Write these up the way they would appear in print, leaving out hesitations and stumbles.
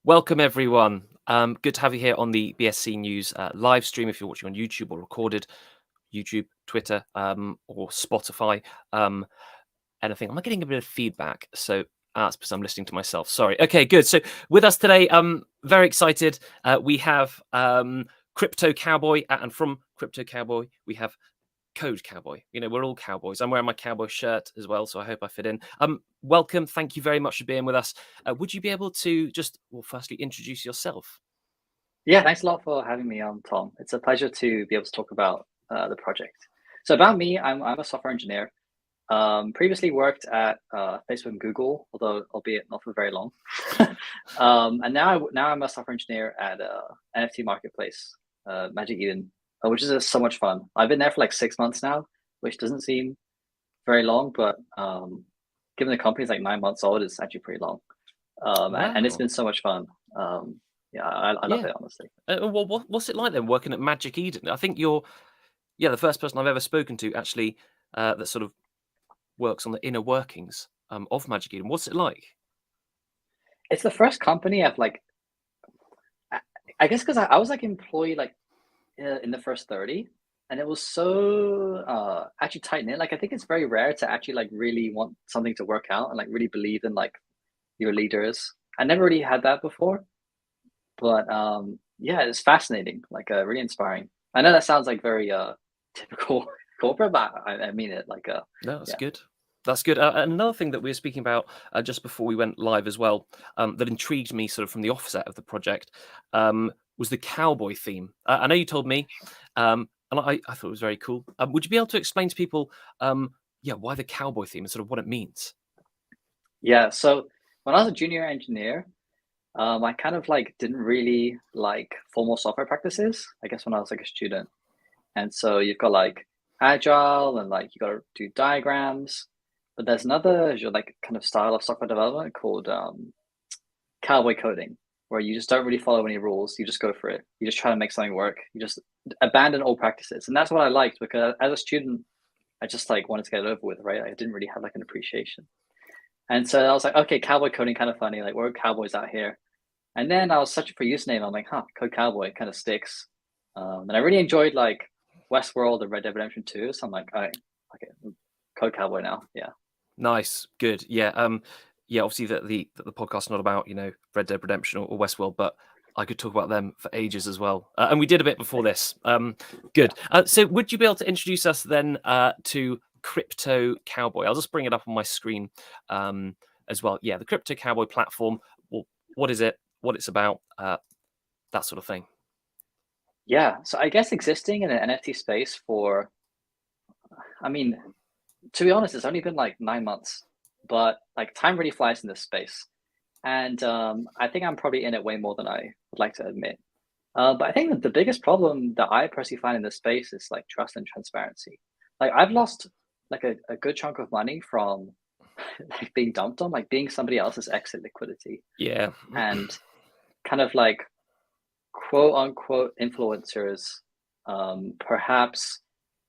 Welcome, everyone. Good to have you here on the BSC News live stream. If you're watching on YouTube or recorded, YouTube, Twitter, or Spotify, anything. Am I getting a bit of feedback? So that's because I'm listening to myself. Sorry. Okay, good. So with us today, very excited. We have Crypto Cowboy, and from Crypto Cowboy, we have Code Cowboy. You know, we're all cowboys. I'm wearing my cowboy shirt as well, so I hope I fit in. Welcome. Thank you very much for being with us. Would you be able to just, well, firstly, introduce yourself? Yeah, thanks a lot for having me on, Tom. It's a pleasure to be able to talk about the project. So about me, I'm a software engineer. Previously worked at Facebook and Google, although albeit not for very long. And now I'm a software engineer at NFT marketplace, Magic Eden, which is so much fun. I've been there for like 6 months now, which doesn't seem very long, but given the company's like 9 months old, it's actually pretty long. And it's Wow. been so much fun. Yeah, I love Yeah. it, honestly. Well, what's it like then working at Magic Eden? I think you're, yeah, the first person I've ever spoken to actually that sort of works on the inner workings of Magic Eden. What's it like? It's the first company I've like, I, I guess because I was like employee like in the first 30, and it was so actually tight knit. Like I think it's very rare to actually like really want something to work out and like really believe in like your leaders. I never really had that before, but yeah, it's fascinating, like really inspiring. I know that sounds like very typical corporate, but I mean it like No, that's yeah. good. That's good. Another thing that we were speaking about just before we went live as well, that intrigued me sort of from the offset of the project, was the cowboy theme. I know you told me, and I thought it was very cool. Would you be able to explain to people, yeah, why the cowboy theme and sort of what it means? Yeah, so when I was a junior engineer, I kind of like didn't really like formal software practices, I guess when I was like a student. And so you've got like agile and like you got to do diagrams, but there's another like kind of style of software development called cowboy coding, where you just don't really follow any rules. You just go for it. You just try to make something work. You just abandon all practices. And that's what I liked because as a student, I just like wanted to get it over with, right? I didn't really have like an appreciation. And so I was like, okay, cowboy coding kind of funny. Like we're cowboys out here. And then I was searching for username. I'm like, huh, Code Cowboy kind of sticks. And I really enjoyed like Westworld and Red Dead Redemption 2. So I'm like, all right, okay, Code Cowboy now. Yeah. Nice, good, yeah. Yeah, obviously the podcast's not about Red Dead Redemption or Westworld, but I could talk about them for ages as well, and we did a bit before this. Good. So, would you be able to introduce us then to Crypto Cowboy? I'll just bring it up on my screen as well. Yeah, the Crypto Cowboy platform. Well, what is it? What it's about? That sort of thing. Yeah. So I guess existing in an NFT space for, I mean, to be honest, it's only been like 9 months, but like time really flies in this space. And I think I'm probably in it way more than I would like to admit. But I think that the biggest problem that I personally find in this space is like trust and transparency. Like I've lost like a good chunk of money from like being dumped on, like being somebody else's exit liquidity Yeah. and kind of like quote unquote influencers, perhaps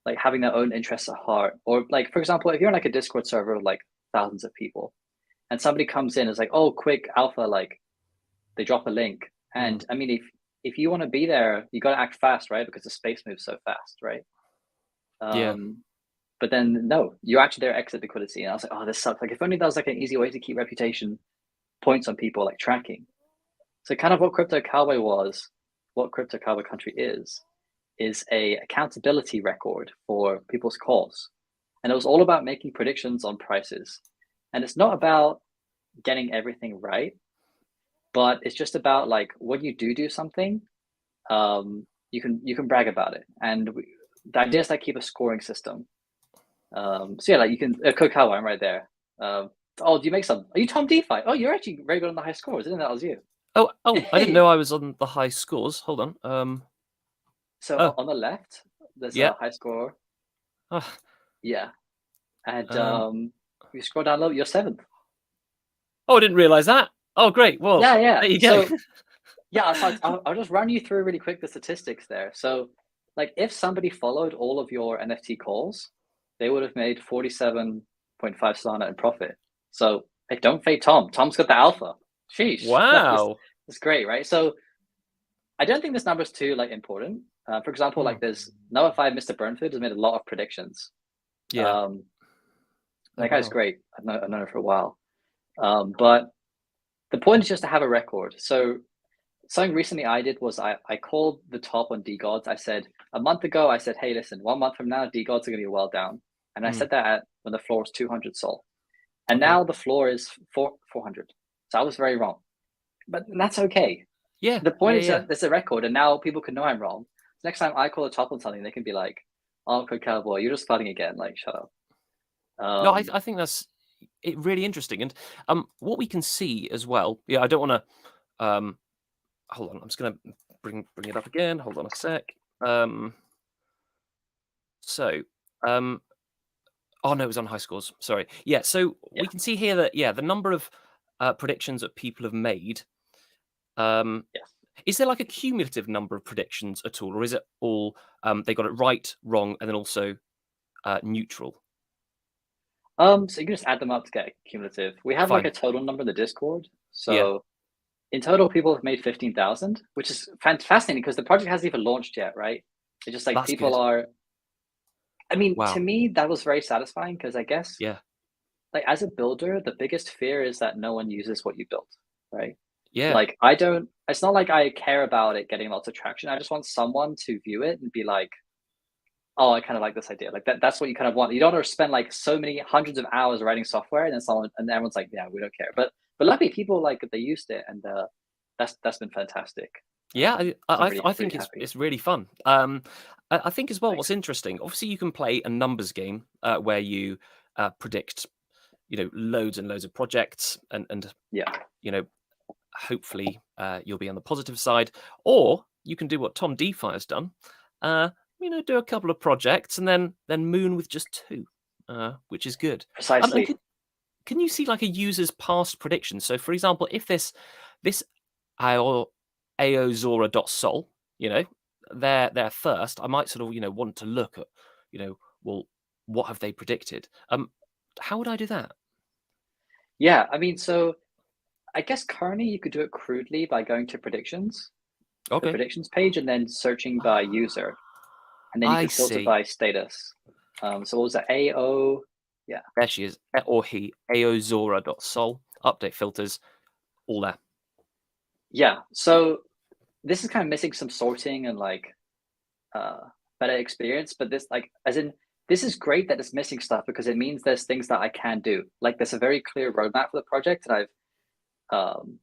like having their own interests at heart. Or like, for example, if you're in like a Discord server with like thousands of people and somebody comes in and is like, oh, quick alpha, like they drop a link. Mm. And I mean, if you want to be there, you got to act fast, right? Because the space moves so fast, right? Yeah. Um, but then no, you're actually there exit liquidity. And I was like, oh, this sucks. Like if only there was like an easy way to keep reputation points on people, like tracking. So kind of what Crypto Cowboy was, what Crypto Cowboy Country is a accountability record for people's calls. And it was all about making predictions on prices. And it's not about getting everything right, but it's just about like when you do something, you can brag about it. And the idea is like keep a scoring system. So yeah, like you can Code Cowboy, I'm right there. Oh, do you make some? Are you Tom DeFi? Oh, you're actually very good on the high scores. Isn't that was you? Oh, I didn't Hey. know I was on the high scores. Hold on. So Oh, on the left, there's yeah. a high score. Ah, Yeah, and um, you scroll down low, you're seventh. Oh, I didn't realize that. Oh, great. Well, Yeah, yeah. there you go. So yeah, so I'll just run you through really quick the statistics there. So like if somebody followed all of your NFT calls, they would have made 47.5 Solana in profit. So hey, don't fade Tom. Tom's got the alpha. Sheesh. That is Wow. it's great, right? So I don't think this number is too like important. For example, Mm, like there's Noah 5, Mr. Burnford has made a lot of predictions. yeah. Um, Oh that guy's wow. great. I've known him for a while. But the point is just to have a record. So something recently I did was I called the top on DGods. I said a month ago, I said, hey, listen, 1 month from now, DGods are going to be well down. And I Mm, said that when the floor was 200 sol. And okay. now the floor is 400. So I was very wrong. But that's okay. Yeah. The point Yeah. is Yeah. that there's a record, and now people can know I'm wrong. So next time I call a top on something, they can be like, oh, Code Cowboy, you're just flooding again. Like, shut up. No, Um, I think that's really interesting, and what we can see as well. Yeah, I don't want to. Hold on, I'm just gonna bring it up again. Hold on a sec. Um, so, um, oh no, it was on high scores. Sorry. Yeah, so yeah. we can see here that the number of predictions that people have made. Um, Yes. is there like a cumulative number of predictions at all, or is it all they got it right, wrong, and then also neutral? So you can just add them up to get cumulative. We have like Fine. a total number in the Discord. Yeah, So in total, people have made 15,000, which is fascinating because the project hasn't even launched yet, right? It's just like that's people good. are. I mean, to Wow. me, that was very satisfying because I guess, Yeah. like, as a builder, the biggest fear is that no one uses what you built, right? Yeah. Like, I don't, it's not like I care about it getting lots of traction. I just want someone to view it and be like, oh, I kind of like this idea. Like, that's what you kind of want. You don't want to spend like so many hundreds of hours writing software and then someone, and everyone's like, yeah, we don't care. But luckily, people like they used it, and that's been fantastic. Yeah, So I'm I really think happy. it's really fun. I think as well, what's Thanks. interesting, obviously, you can play a numbers game where you predict, loads and loads of projects, and Yeah, you know, hopefully, you'll be on the positive side, or you can do what Tom DeFi has done, uh, do a couple of projects and then moon with just two, which is good. And precisely. can you see like a user's past prediction? So, for example, if this AO Aozora.sol, they're first, I might sort of, want to look at, well, what have they predicted? How would I do that? Yeah, I mean, so I guess currently you could do it crudely by going to predictions, the Okay. predictions page, and then searching by user, and then you I could filter see. by status. So what was that? AO? Yeah. There she is. Or he, Aozora.sol, update filters, all there. Yeah. So this is kind of missing some sorting and like uh better experience, but this like as in this is great that it's missing stuff because it means there's things that I can do. Like there's a very clear roadmap for the project, and um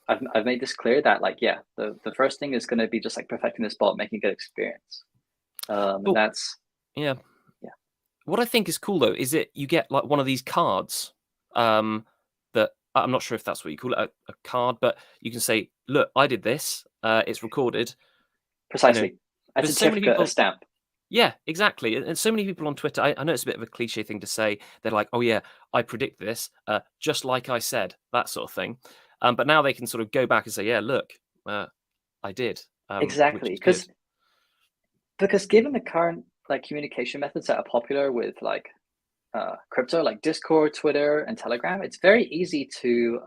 I've made this clear that like yeah, the first thing is going to be just like perfecting this bot, making a good experience. And But that's yeah, yeah. what I think is cool though is that you get like one of these cards, that I'm not sure if that's what you call it, a card, but you can say, "Look, I did this. It's recorded." You know, Precisely. A there's so many certificate, a people. stamp. Yeah, exactly. And so many people on Twitter. I know it's a bit of a cliche thing to say. They're like, "Oh yeah, I predict this, just like I said," that sort of thing. But now they can sort of go back and say, "Yeah, look, I did," which Exactly. is good. Because given the current like communication methods that are popular with like crypto, like Discord, Twitter, and Telegram, it's very easy to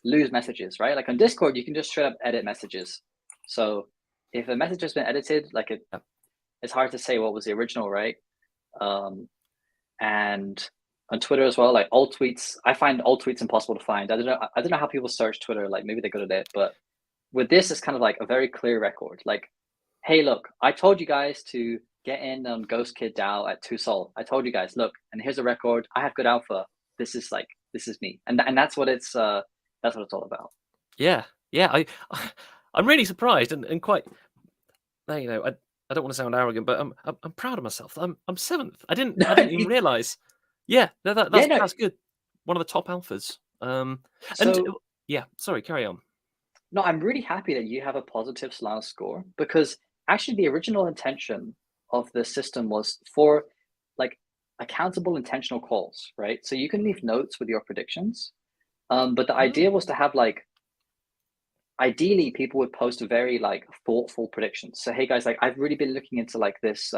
lose messages, right? Like on Discord, you can just straight up edit messages. So if a message has been edited, like Yeah. it's hard to say what was the original, right? Um, and on Twitter as well, like alt tweets, I find alt tweets impossible to find. I don't know how people search Twitter. Like maybe they're good at it, but with this, it's kind of like a very clear record. Like, hey, look, I told you guys to get in on Ghost Kid DAO at 2 Sol. I told you guys, look, and here's a record. I have good alpha. This is me, and that's what it's all about. Yeah, yeah. I'm really surprised and quite. I don't want to sound arrogant, but I'm proud of myself. I'm seventh. I didn't even realize. Yeah, no, Yeah, no. that's good. One of the top alphas. And So yeah, sorry, carry on. no, I'm really happy that you have a positive Solana score because actually the original intention of the system was for like accountable intentional calls, right? So you can leave notes with your predictions. But the idea Oh, was to have like ideally people would post very like thoughtful predictions. So hey guys, like I've really been looking into like this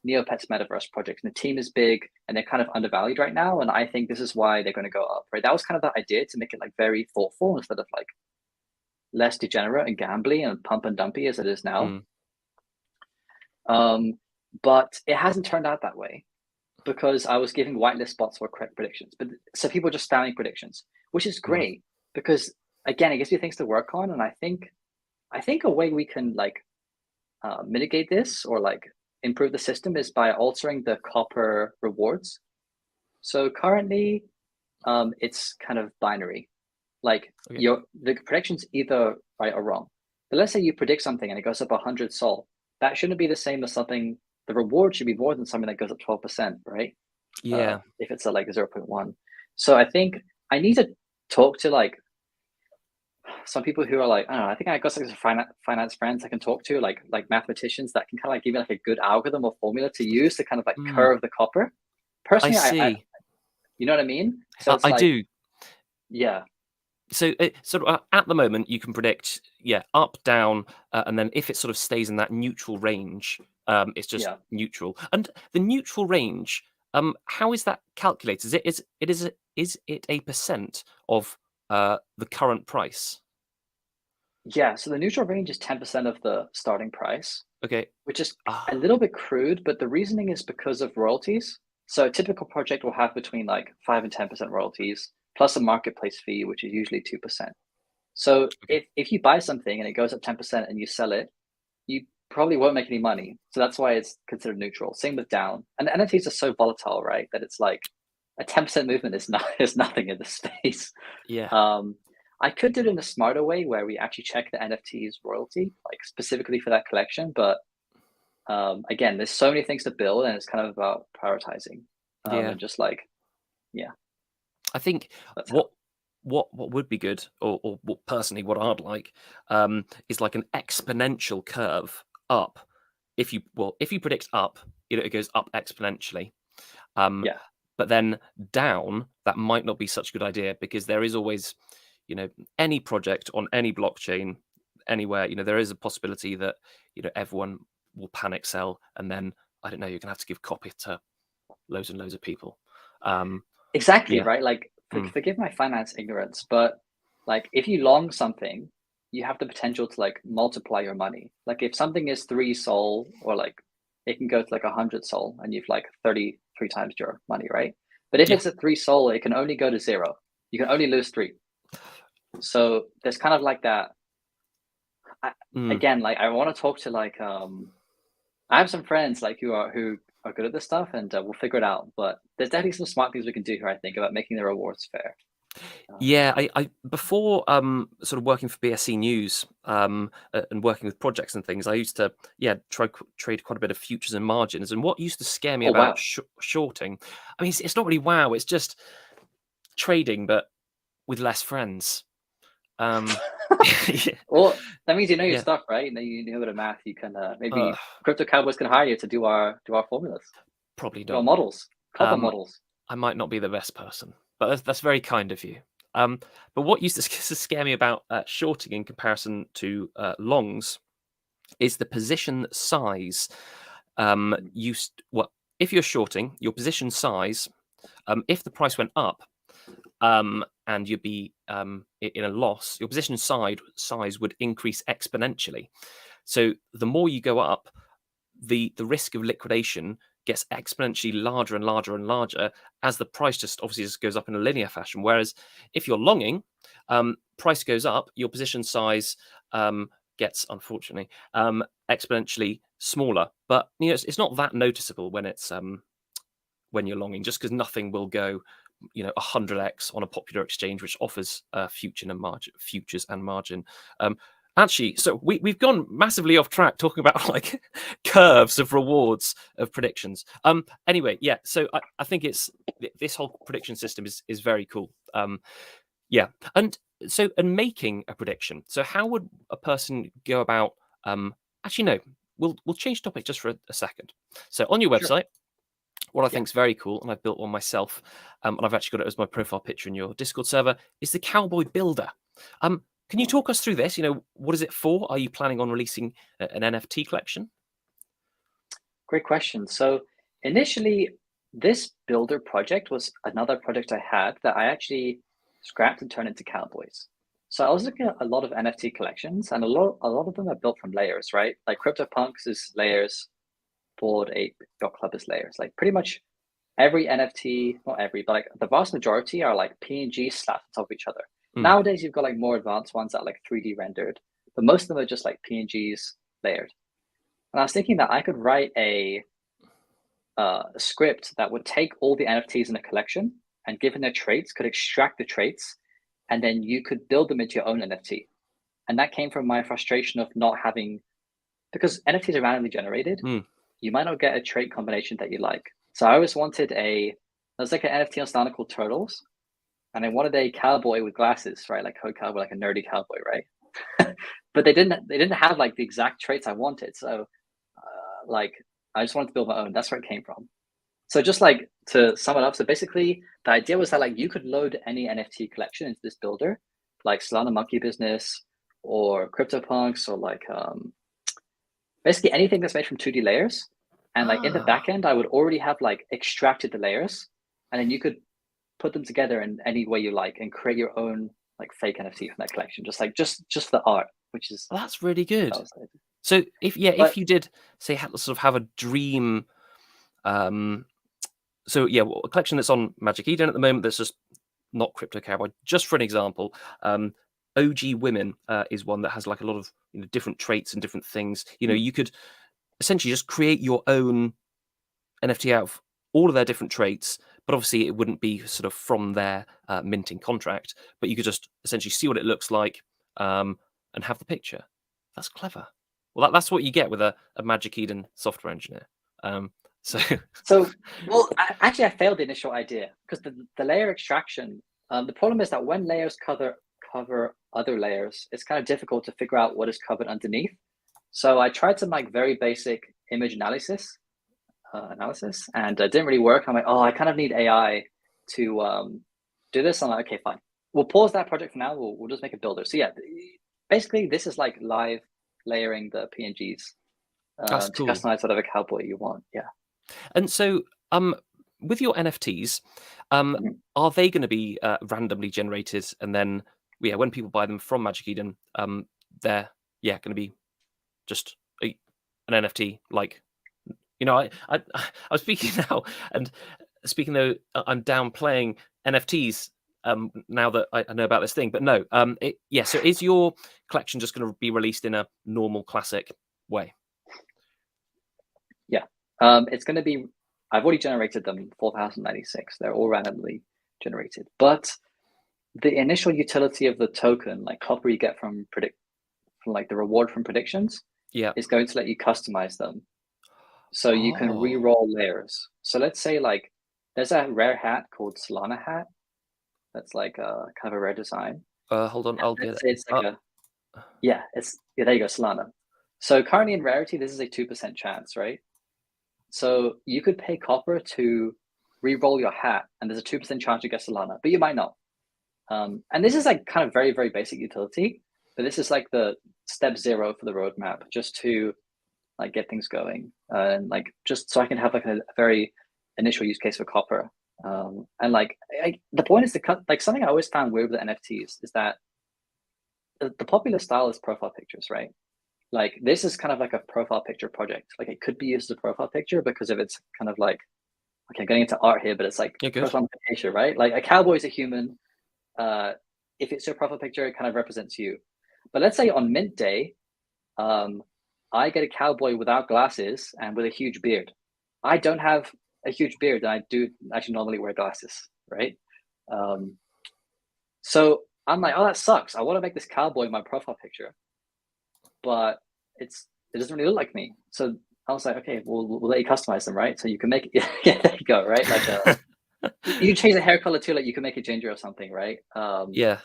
Neopets metaverse project, and the team is big and they're kind of undervalued right now, and I think this is why they're going to go up, right? That was kind of the idea, to make it like very thoughtful instead of like less degenerate and gambly and pump and dumpy as it is now. Mm. But it hasn't turned out that way because I was giving whitelist spots for correct predictions. But so people are just spamming predictions, which is Mm. great because again, it gives you things to work on. And I think a way we can like mitigate this or like improve the system is by altering the copper rewards. So currently, it's kind of binary. Like Okay. the prediction's either right or wrong. But let's say you predict something and it goes up 100 sol. That shouldn't be the same as something. The reward should be more than something that goes up 12%, right? Yeah. If it's a like 0.1. So I think I need to talk to like some people who are like, I don't know, I think I got some finance friends I can talk to, like mathematicians that can kind of like give me like a good algorithm or formula to use to kind of like Mm. curve the copper. I Personally, I see. you know what I mean? So it's I like, do. yeah, So sort of at the moment you can predict, yeah, up, down, and then if it sort of stays in that neutral range, it's just yeah. neutral. And the neutral range, how is that calculated? Is it a percent of the current price? Yeah, so the neutral range is 10% of the starting price, Okay. which is a Ah, little bit crude, but the reasoning is because of royalties. So a typical project will have between like 5 and 10% royalties, plus a marketplace fee, which is usually 2%. So okay. if you buy something and it goes up 10% and you sell it, you probably won't make any money. So that's why it's considered neutral. Same with down. And the NFTs are so volatile, right? That it's like a 10% movement is not is nothing in this space. Yeah. Um, I could do it in a smarter way where we actually check the NFT's royalty, like specifically for that collection. But again, there's so many things to build, and it's kind of about prioritizing Yeah. and just like, yeah, I think that's how. what what would be good, or what personally what I'd like, is like an exponential curve up. If you predict up, it goes up exponentially. Um, Yeah, but then down, that might not be such a good idea because there is always, any project on any blockchain, anywhere, there is a possibility that everyone will panic sell, and then I don't know, you're gonna have to give copy to loads and loads of people. Um, exactly, yeah. right? Like, Mm. forgive my finance ignorance, but like, if you long something, you have the potential to like multiply your money. Like, if something is 3 sol, or like it can go to like 100 sol, and you've like 33 times your money, right? But if Yeah. it's a 3 sol, it can only go to zero. You can only lose three. So there's kind of like that. Mm. Again, like I want to talk to like I have some friends like who are good at this stuff, and we'll figure it out. But there's definitely some smart things we can do here, I think, about making the rewards fair. Um, Yeah, I before sort of working for BSC News, and working with projects and things, I used to, yeah, trade quite a bit of futures and margins. And what used to scare me oh about wow. shorting, I mean, it's not really wow, it's just trading, but with less friends. Um, yeah, Well, that means you know your yeah. stuff, right? You know a bit of math. You can Uh, maybe crypto cowboys can hire you to do our formulas, Probably do our not. models, copper Um, models. I might not be the best person, but that's very kind of you. Um, but what used to scare me about shorting in comparison to longs is the position size. Mm. If you're shorting, your position size, if the price went up, and you'd be in a loss, your position size would increase exponentially. So the more you go up, the risk of liquidation gets exponentially larger and larger and larger as the price just obviously just goes up in a linear fashion. Whereas if you're longing, price goes up, your position size gets unfortunately exponentially smaller. But it's not that noticeable when you're longing, just because nothing will go 100x on a popular exchange which offers futures and margin. Actually, so we've gone massively off track talking about like curves of rewards of predictions. Anyway, yeah, so I think this whole prediction system is very cool. Yeah. And making a prediction, so how would a person go about, actually no, we'll change topic just for a second. So on your Sure. website, what I Yeah. think is very cool, and I've built one myself, and I've actually got it as my profile picture in your Discord server, is the Cowboy Builder. Can you talk us through this? What is it for? Are you planning on releasing an NFT collection? Great question. So initially, this builder project was another project I had that I actually scrapped and turned into Cowboys. So I was looking at a lot of NFT collections, and a lot of them are built from layers, right? Like CryptoPunks is layers, Bored Ape Yacht Club is layers. Like pretty much every NFT, not every, but like the vast majority are like PNG slapped on top of each other. Nowadays, you've got like more advanced ones that are like 3D rendered, but most of them are just like PNGs layered. And I was thinking that I could write a script that would take all the NFTs in a collection and, given their traits, could extract the traits, and then you could build them into your own NFT. And that came from my frustration of not having, because NFTs are randomly generated, you might not get a trait combination that you like. So I always wanted there's like an NFT on Solana called Turtles, and I wanted a cowboy with glasses, right? Like a cowboy, like a nerdy cowboy, right? But they didn't have like the exact traits I wanted. So like I just wanted to build my own. That's where it came from. So just like to sum it up, so basically the idea was that like you could load any NFT collection into this builder, like Solana Monkey Business or CryptoPunks, or like basically anything that's made from 2D layers. And like in the backend, I would already have like extracted the layers, and then you could put them together in any way you like and create your own like fake NFT from that collection, just for the art, which is That's really good. So if you did say sort of have a dream, so yeah, a collection that's on Magic Eden at the moment that's just not Crypto Cowboy. Just for an example, OG Women is one that has like a lot of different traits and different things. You could essentially just create your own NFT out of all of their different traits, but obviously it wouldn't be sort of from their minting contract. But you could just essentially see what it looks like and have the picture. That's clever. Well, that's what you get with a Magic Eden software engineer. Well, I failed the initial idea because the layer extraction. The problem is that when layers cover other layers, it's kind of difficult to figure out what is covered underneath. So I tried some like very basic image analysis, and it didn't really work. I'm like, oh, I kind of need AI to do this. I'm like, okay, fine. We'll pause that project for now. We'll just make a builder. So yeah, basically this is like live layering the PNGs to customize whatever cowboy you want. Yeah. And so, with your NFTs, are they going to be randomly generated, and then when people buy them from Magic Eden, they're going to be just an NFT? Like, I was speaking now, and speaking though I'm downplaying NFTs now that I know about this thing, but no, so is your collection just going to be released in a normal classic way? Yeah, it's going to be. I've already generated them 4,096. They're all randomly generated, but the initial utility of the token, like copper you get from like the reward from predictions, is going to let you customize them. So you can re-roll layers. So let's say like there's a rare hat called Solana hat. That's like a kind of a rare design. Hold on, I'll get it. It's like there you go, Solana. So currently in rarity, this is a 2% chance, right? So you could pay copper to re-roll your hat, and there's a 2% chance you get Solana, but you might not. And this is like kind of very, very basic utility, but this is like the step 0 for the roadmap, just to like get things going, and like just so I can have like a very initial use case for copper. And like the point is to cut, like something I always found weird with the NFTs is that the popular style is profile pictures, right? Like this is kind of like a profile picture project. Like it could be used as a profile picture because of its kind of like, okay, I'm getting into art here, but it's like personification, right? Like a cowboy is a human. If it's your profile picture, it kind of represents you. But let's say on mint day, I get a cowboy without glasses and with a huge beard. I don't have a huge beard, and I do actually normally wear glasses, right? So I'm like, oh, that sucks. I want to make this cowboy my profile picture, but it doesn't really look like me. So I was like, okay, we'll let you customize them, right? So you can make it, yeah, there you go, right? Like you can change the hair color too, like you can make it ginger or something, right? Yeah.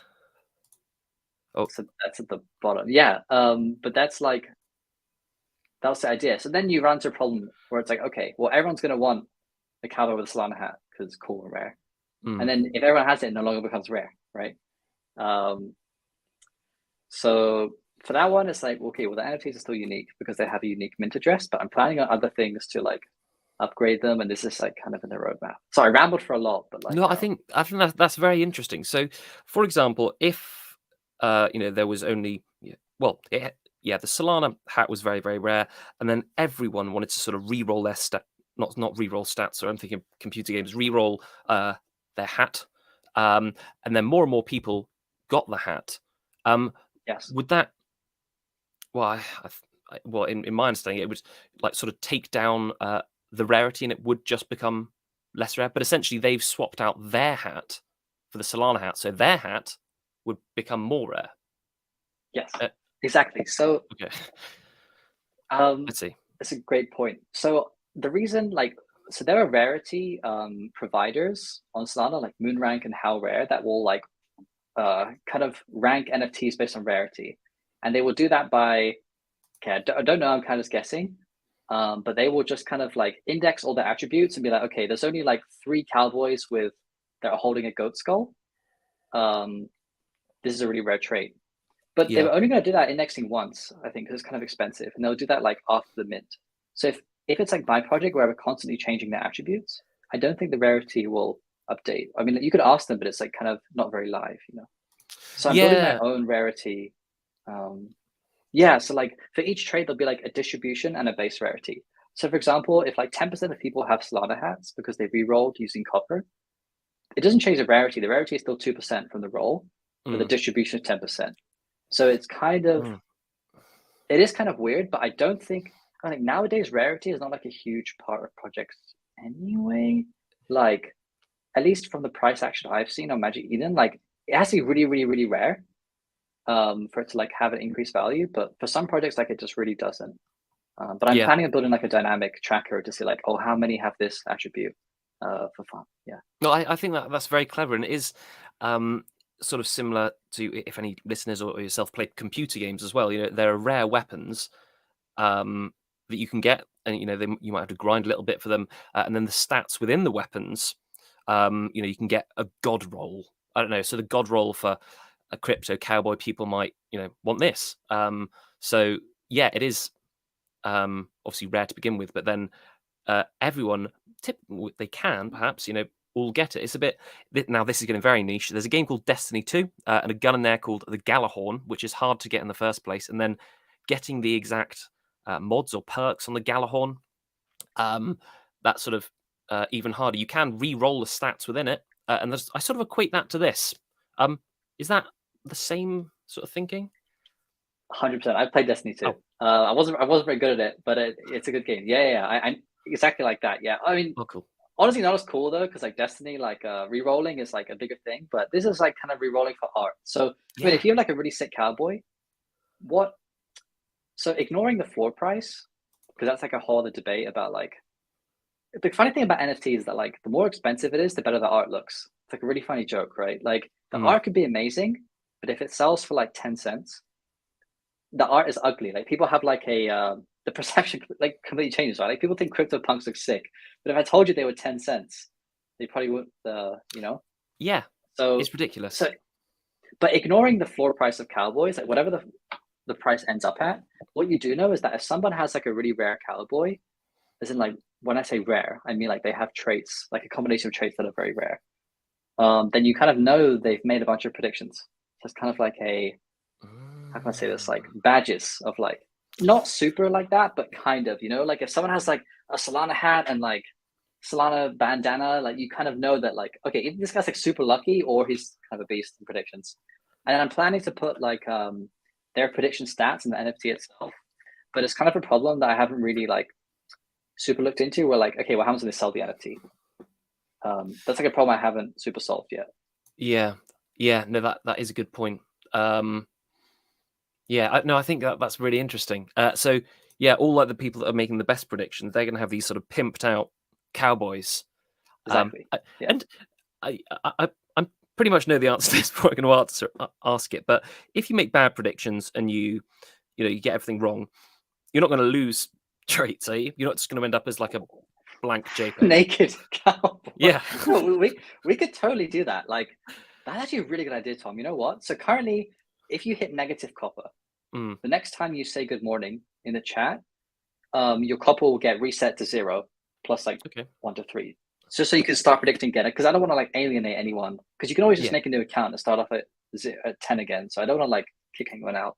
Oh, so that's at the bottom. Yeah. But that's like, that was the idea. So then you run into a problem where it's like, okay, well, everyone's going to want a cowboy with a Solana hat because it's cool and rare. And then if everyone has it, it no longer becomes rare, right? So for that one, it's like, okay, well, the NFTs are still unique because they have a unique mint address, but I'm planning on other things to like upgrade them, and this is like kind of in the roadmap. So I rambled for a lot, but like no, I think that's very interesting. So, for example, if there was only the Solana hat was very, very rare, and then everyone wanted to sort of re-roll their not re-roll stats, or I'm thinking computer games, re-roll their hat, and then more and more people got the hat. Yes. Would that? Well, in my understanding, it would like sort of take down the rarity, and it would just become less rare. But essentially, they've swapped out their hat for the Solana hat, so their hat would become more rare. Yes. Exactly. So Okay. Let's see. it's a great point. So the reason, so there are rarity providers on Solana, like Moonrank and HowRare, that will kind of rank NFTs based on rarity, and they will do that by, okay, I don't know, I'm kind of just guessing, but they will just kind of like index all the attributes and be like, okay, there's only like 3 cowboys that are holding a goat skull. This is a really rare trait. But they were only going to do that indexing once, I think, because it's kind of expensive, and they'll do that like after the mint. So if it's like my project where we're constantly changing their attributes, I don't think the rarity will update. I mean, you could ask them, but it's like kind of not very live, So I'm building my own rarity. So like for each trait, there'll be like a distribution and a base rarity. So for example, if like 10% of people have Solana hats because they re-rolled using copper, it doesn't change the rarity. The rarity is still 2% from the roll, but the distribution is 10%. So it's kind of, it is kind of weird, but I think nowadays rarity is not like a huge part of projects anyway. Like, at least from the price action I've seen on Magic Eden, like it has to be really, really, really rare for it to like have an increased value. But for some projects, like it just really doesn't. But I'm planning on building like a dynamic tracker to see like, oh, how many have this attribute for fun. Yeah. No, I think that's very clever, and it is sort of similar to if any listeners or yourself played computer games as well. There are rare weapons that you can get, and you might have to grind a little bit for them, and then the stats within the weapons. You can get a god roll. I don't know. So the god roll for a crypto cowboy, people might want this. So yeah, it is obviously rare to begin with, but then everyone they can perhaps all get it. It's a bit now. This is getting very niche. There's a game called Destiny 2 and a gun in there called the Galahorn, which is hard to get in the first place, and then getting the exact mods or perks on the Galahorn, that's sort of even harder. You can re-roll the stats within it, and I sort of equate that to this. Is that the same sort of thinking? 100%. I've played Destiny 2. I wasn't very good at it, but it's a good game. Yeah. I exactly like that. Yeah. I mean, cool. Honestly, not as cool though, because like Destiny, like re-rolling is like a bigger thing, but this is like kind of re-rolling for art. So I mean, if you have like a really sick cowboy, so ignoring the floor price, because that's like a whole other debate about like, the funny thing about NFT is that like the more expensive it is, the better the art looks. It's like a really funny joke, right? Like the art could be amazing, but if it sells for like 10 cents, the art is ugly. Like people have like the perception like completely changes, right? Like people think CryptoPunks look sick, but if I told you they were 10 cents, they probably wouldn't. Yeah. So it's ridiculous. So, but ignoring the floor price of cowboys, like whatever the price ends up at, what you do know is that if someone has like a really rare cowboy, as in like when I say rare, I mean like they have traits, like a combination of traits that are very rare. Then you kind of know they've made a bunch of predictions. So it's kind of like how can I say this? Like badges of like, not super like that, but kind of, like if someone has like a Solana hat and like Solana bandana, like you kind of know that like, okay, this guy's like super lucky or he's kind of a beast in predictions. And then I'm planning to put like their prediction stats in the NFT itself, but it's kind of a problem that I haven't really like super looked into. Where like, okay, well, how much do they sell the NFT? That's like a problem I haven't super solved yet. Yeah, no, that is a good point. I think that's really interesting. So yeah, all like the people that are making the best predictions, they're going to have these sort of pimped out cowboys. Exactly. And I pretty much know the answer to this before I'm going to ask it. But if you make bad predictions and you get everything wrong, you're not going to lose traits, are you? You're not just going to end up as like a blank JPEG. Naked cowboy. Yeah. we could totally do that. Like that's actually a really good idea, Tom. You know what? So currently, if you hit negative copper, the next time you say good morning in the chat, your copper will get reset to 0 plus like 1 to 3. Just so you can start predicting again. Because I don't want to like alienate anyone. Because you can always just make a new account and start off at at 10 again. So I don't want to like kick anyone out.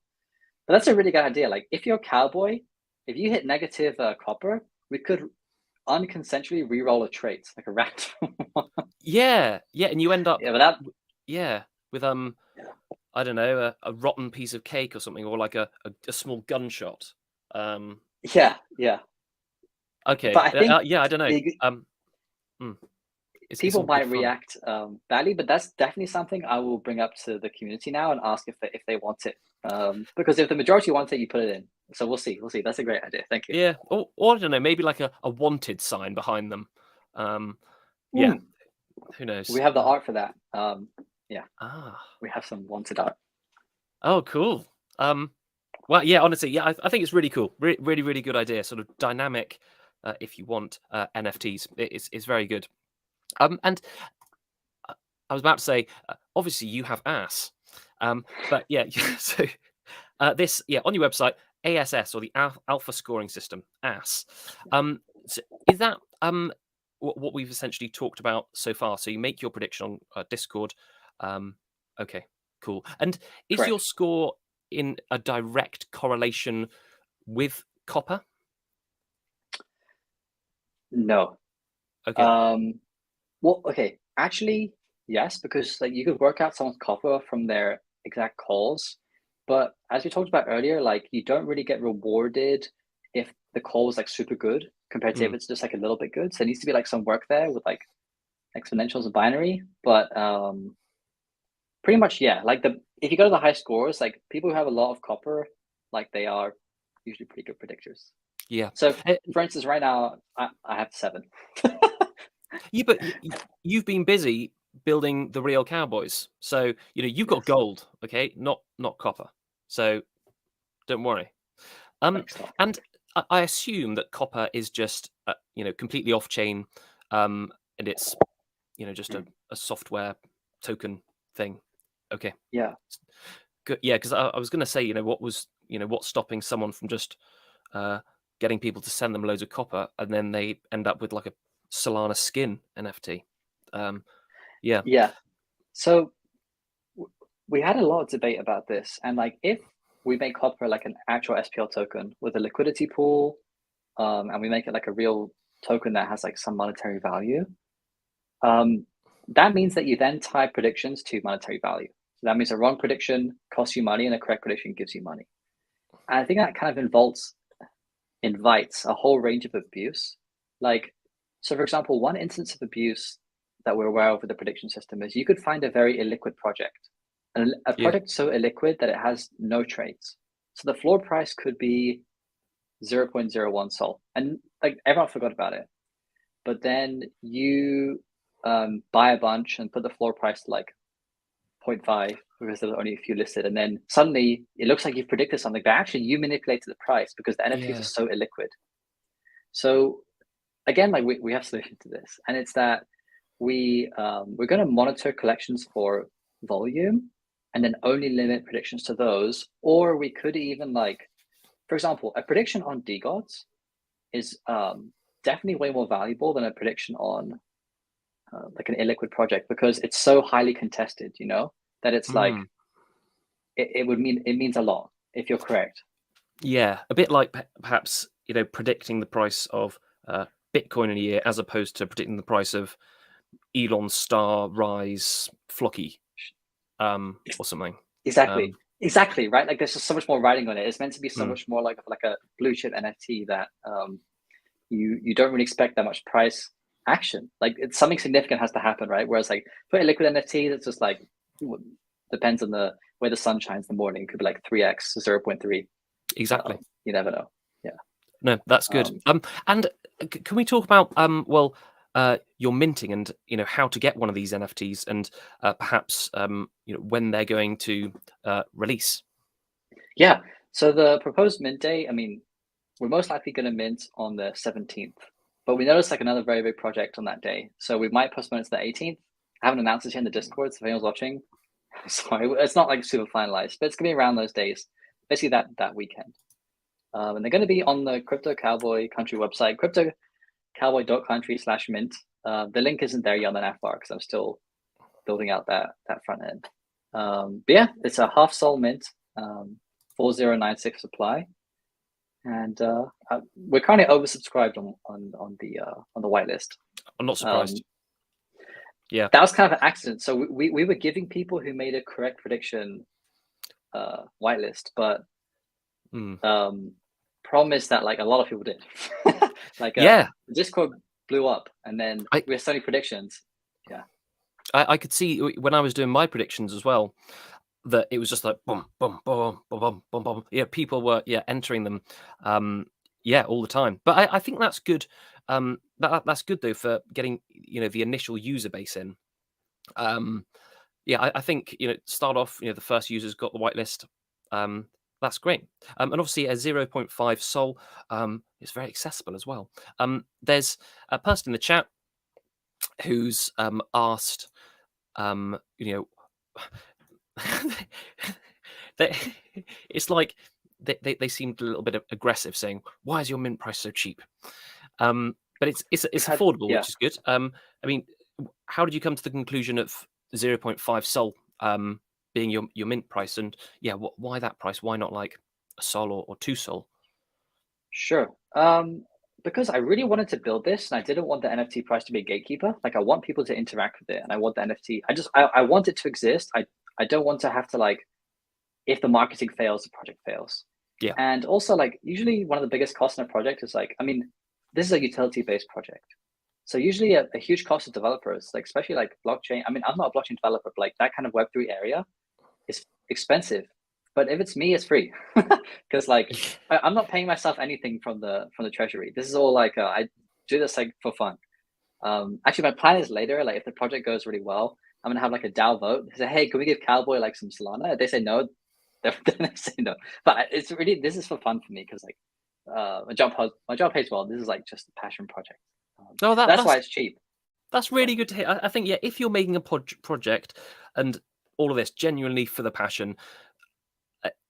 But that's a really good idea. Like if you're a cowboy, if you hit negative copper, we could unconsensually re-roll a trait, like a rat. Yeah, and you end up Yeah, but that with yeah. I don't know, a rotten piece of cake or something, or like a small gunshot. Yeah. Okay, But I think yeah, I don't know. the Mm, it's people all good might fun. react badly, but that's definitely something I will bring up to the community now and ask if they want it. Because if the majority want it, you put it in. So we'll see. We'll see. That's a great idea. Thank you. Yeah, or I don't know, maybe like a wanted sign behind them. Yeah, Mm, who knows? we have the art for that. Yeah, Ah, we have some wanted art. oh, cool. Well, yeah, honestly, yeah, I think it's really cool. Really, really good idea. Sort of dynamic, if you want NFTs, it's very good. And I was about to say, obviously you have ass, but yeah, so this, yeah, on your website, ASS, or the Alpha Scoring System, ASS. So is that what we've essentially talked about so far? So you make your prediction on Discord. Okay, cool. And is your Correct. score in a direct correlation with copper? No. Okay. Um, well, okay. Actually, yes, because like you could work out someone's copper from their exact calls, but as we talked about earlier, like you don't really get rewarded if the call is like super good compared to if Mm, it's just like a little bit good. So there needs to be like some work there with like exponentials and binary. But pretty much, yeah. Like the if you go to the high scores, like people who have a lot of copper, like they are usually pretty good predictors. yeah. So, for instance, right now I have 7. Yeah, but you've been busy building the real cowboys, so you've got Yes. gold, okay, not copper. So don't worry. Thanks, Tom. And I assume that copper is just completely off chain, and it's just Mm. a software token thing. Okay, Yeah. good. Yeah, because I was going to say, what's stopping someone from just uh, getting people to send them loads of copper, and then they end up with like a Solana skin NFT. Yeah. Yeah. So we had a lot of debate about this, and like if we make copper like an actual SPL token with a liquidity pool, and we make it like a real token that has like some monetary value, that means that you then tie predictions to monetary value. So that means a wrong prediction costs you money and a correct prediction gives you money. And I think that kind of invites a whole range of abuse. Like, so for example, one instance of abuse that we're aware of with the prediction system is you could find a very illiquid project, and a Yeah. project so illiquid that it has no trades. So the floor price could be 0.01 sol, and like everyone forgot about it. But then you buy a bunch and put the floor price to like 0.5 because there were only a few listed, and then suddenly it looks like you've predicted something, but actually you manipulated the price because the NFTs are Yeah. so illiquid. So again, like we have a solution to this, and it's that we're going to monitor collections for volume and then only limit predictions to those. Or we could even like, for example, a prediction on DGOTS is definitely way more valuable than a prediction on like an illiquid project because it's so highly contested, that it's like Mm. it means a lot if you're correct. Yeah, a bit like perhaps predicting the price of Bitcoin in a year as opposed to predicting the price of Elon's star rise Flocky, or something. Exactly. Um, Exactly, right? Like there's just so much more writing on it. It's meant to be so mm, much more like a blue chip NFT that you don't really expect that much price action. Like it's something significant has to happen, right? Whereas like for a liquid NFT, that's just like depends on the where the sun shines in the morning. It could be like 3x, 0.3. exactly. You never know. Yeah. No, that's good. Um, And can we talk about your minting and how to get one of these NFTs and perhaps when they're going to release? yeah. So the proposed mint day, I mean, we're most likely going to mint on the 17th, but we noticed like another very big project on that day. So we might postpone it to the 18th. I haven't announced it here in the Discord, so if anyone's watching, sorry, it's not like super finalized, but it's going to be around those days, basically that weekend. And they're going to be on the Crypto Cowboy Country website, cryptocowboy.country/mint. The link isn't there yet on the nav bar because I'm still building out that front end. But yeah, it's a half sol mint, 4096 supply, and we're currently oversubscribed on the whitelist. I'm not surprised. Yeah, That was kind of an accident. So we were giving people who made a correct prediction whitelist, but problem is that like a lot of people did. Like Discord blew up, and then we had so many predictions. Yeah, I could see when I was doing my predictions as well that it was just like boom, boom, boom, boom, boom, boom, boom. Yeah, people were entering them, all the time. But I think that's good. That's good though for getting the initial user base in. I think start off the first users got the whitelist. That's great. And obviously a 0.5 sol is very accessible as well. There's a person in the chat who's asked, it's like they seemed a little bit aggressive, saying, "Why is your mint price so cheap?" But it's affordable, which is good. I mean, how did you come to the conclusion of 0.5 sol being your mint price? And why that price? Why not like a sol or 2 sol? Sure. Because I really wanted to build this, and I didn't want the NFT price to be a gatekeeper. Like, I want people to interact with it, and I want the NFT. I want it to exist. I don't want to have to, like, if the marketing fails, the project fails. Yeah. And also, like, usually one of the biggest costs in a project is like, I mean, this is a utility-based project. So usually a huge cost of developers, like especially like blockchain. I mean, I'm not a blockchain developer, but like that kind of Web3 area is expensive. But if it's me, it's free, because like I'm not paying myself anything from the treasury. This is all like I do this like for fun. Actually, my plan is later, like if the project goes really well, I'm gonna have like a DAO vote. Say, hey, can we give Cowboy like some Solana? If they say no, then they say no. But it's really, this is for fun for me, because like my job pays well. This is like just a passion project. That's why it's cheap. That's really good to hear. I think if you're making a project and all of this genuinely for the passion,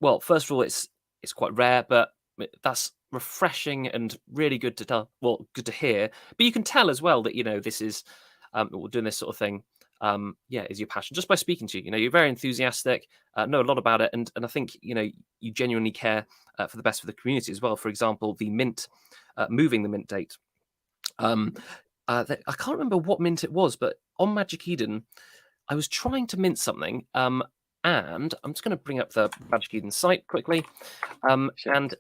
well, first of all, it's quite rare, but that's refreshing and really good to tell. Well, good to hear. But you can tell as well that this is doing this sort of thing. Is your passion just by speaking to you. You're very enthusiastic, know a lot about it, and I think you genuinely care for the best for the community as well. For example, the mint, moving the mint date. I can't remember what mint it was, but on Magic Eden, I was trying to mint something. And I'm just going to bring up the Magic Eden site quickly. Sure. And